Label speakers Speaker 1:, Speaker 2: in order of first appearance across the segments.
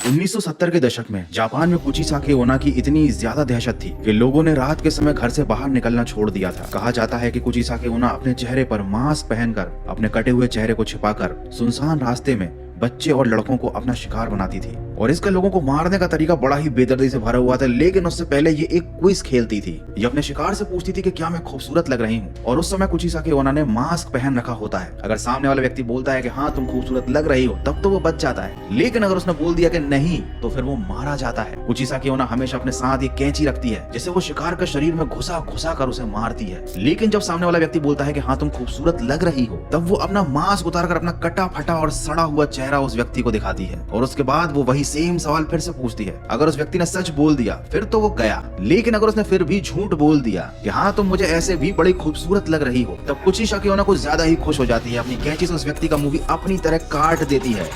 Speaker 1: 1970 के दशक में जापान में कुचिसाकी ओना की इतनी ज्यादा दहशत थी कि लोगों ने रात के समय घर से बाहर निकलना छोड़ दिया था। कहा जाता है कि कुचिसाकी ओना अपने चेहरे पर मास्क पहनकर अपने कटे हुए चेहरे को छिपाकर सुनसान रास्ते में बच्चे और लड़कों को अपना शिकार बनाती थी और इसका लोगों को मारने का तरीका बड़ा ही बेदर्दी से भरा हुआ था। लेकिन उससे पहले ये एक क्विज खेलती थी। ये अपने शिकार से पूछती थी कि क्या मैं खूबसूरत लग रही हूँ और उस समय कुचिसाकी ओना ने मास्क पहन रखा होता है। अगर सामने वाला व्यक्ति बोलता है कि हाँ तुम खूबसूरत लग रही हो तब तो वो बच जाता है, लेकिन अगर उसने बोल दिया कि नहीं तो फिर वो मारा जाता है। कुचिसाकी ओना हमेशा अपने साथ एक कैंची रखती है जिसे वो शिकार के शरीर में घुसा घुसा कर उसे मारती है। लेकिन जब सामने वाला व्यक्ति बोलता है कि हाँ तुम खूबसूरत लग रही हो तब वो अपना मास्क उतारकर अपना कटा फटा और सड़ा हुआ चेहरा उस व्यक्ति को दिखाती है और उसके बाद वो वही सेम सवाल फिर से पूछती है। अगर उस व्यक्ति ने सच बोल दिया फिर तो वो गया, लेकिन अगर उसने फिर भी झूठ बोल दिया कि हाँ तुम मुझे ऐसे भी बड़ी खूबसूरत लग रही हो तब कुचिसाकी ओना कुछ ज्यादा ही खुश हो जाती है। अपनी कैंची से उस व्यक्ति का मुंह भी अपनी तरह काट देती है,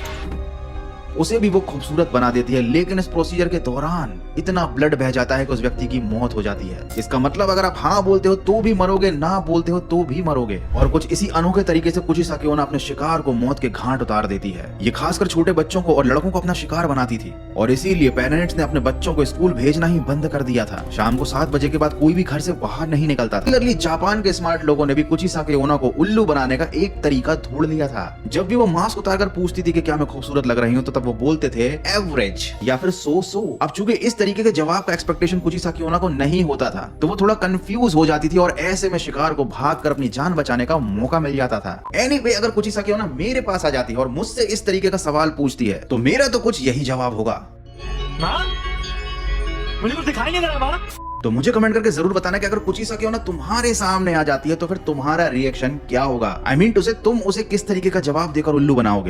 Speaker 1: उसे भी वो खूबसूरत बना देती है। लेकिन इस प्रोसीजर के दौरान इतना ब्लड बह जाता है कि उस व्यक्ति की मौत हो जाती है। इसका मतलब अगर आप हाँ बोलते हो तो भी मरोगे, ना बोलते हो तो भी मरोगे। और कुछ इसी अनोखे तरीके से कुचिसाकी ओना अपने शिकार को मौत के घाट उतार देती है। ये खासकर छोटे बच्चों को और लड़कों को अपना शिकार बनाती थी और इसीलिए पेरेंट्स ने अपने बच्चों को स्कूल भेजना ही बंद कर दिया था। शाम को 7 बजे के बाद कोई भी घर से बाहर नहीं निकलता था। जापान के स्मार्ट लोगों ने भी कुचिसाकी ओना को उल्लू बनाने का एक तरीका ढूंढ लिया था। जब भी वो मास्क उतारकर पूछती थी कि क्या मैं खूबसूरत लग रही हूँ तो तब वो बोलते थे एवरेज या फिर सो। अब चूंकि इस तरीके के जवाब का एक्सपेक्टेशन कुचिसाकी ओना को नहीं होता था तो वो थोड़ा कंफ्यूज हो जाती थी और ऐसे में शिकार को भागकर अपनी जान बचाने का मौका मिल जाता था। एनीवे, अगर कुचिसाकी ओना मेरे पास आ जाती है और मुझसे इस तरीके का सवाल पूछती है तो मेरा तो कुछ यही जवाब होगा।
Speaker 2: माँ, मुझे कुछ दिखाई नहीं दे रहा माँ।
Speaker 1: तो मुझे कमेंट करके जरूर बताना कि अगर कुचिसाकी ओना तुम्हारे सामने आ जाती है तो फिर तुम्हारा रिएक्शन क्या होगा। आई मीन टू से तुम उसे किस तरीके का जवाब देकर उल्लू बनाओगे।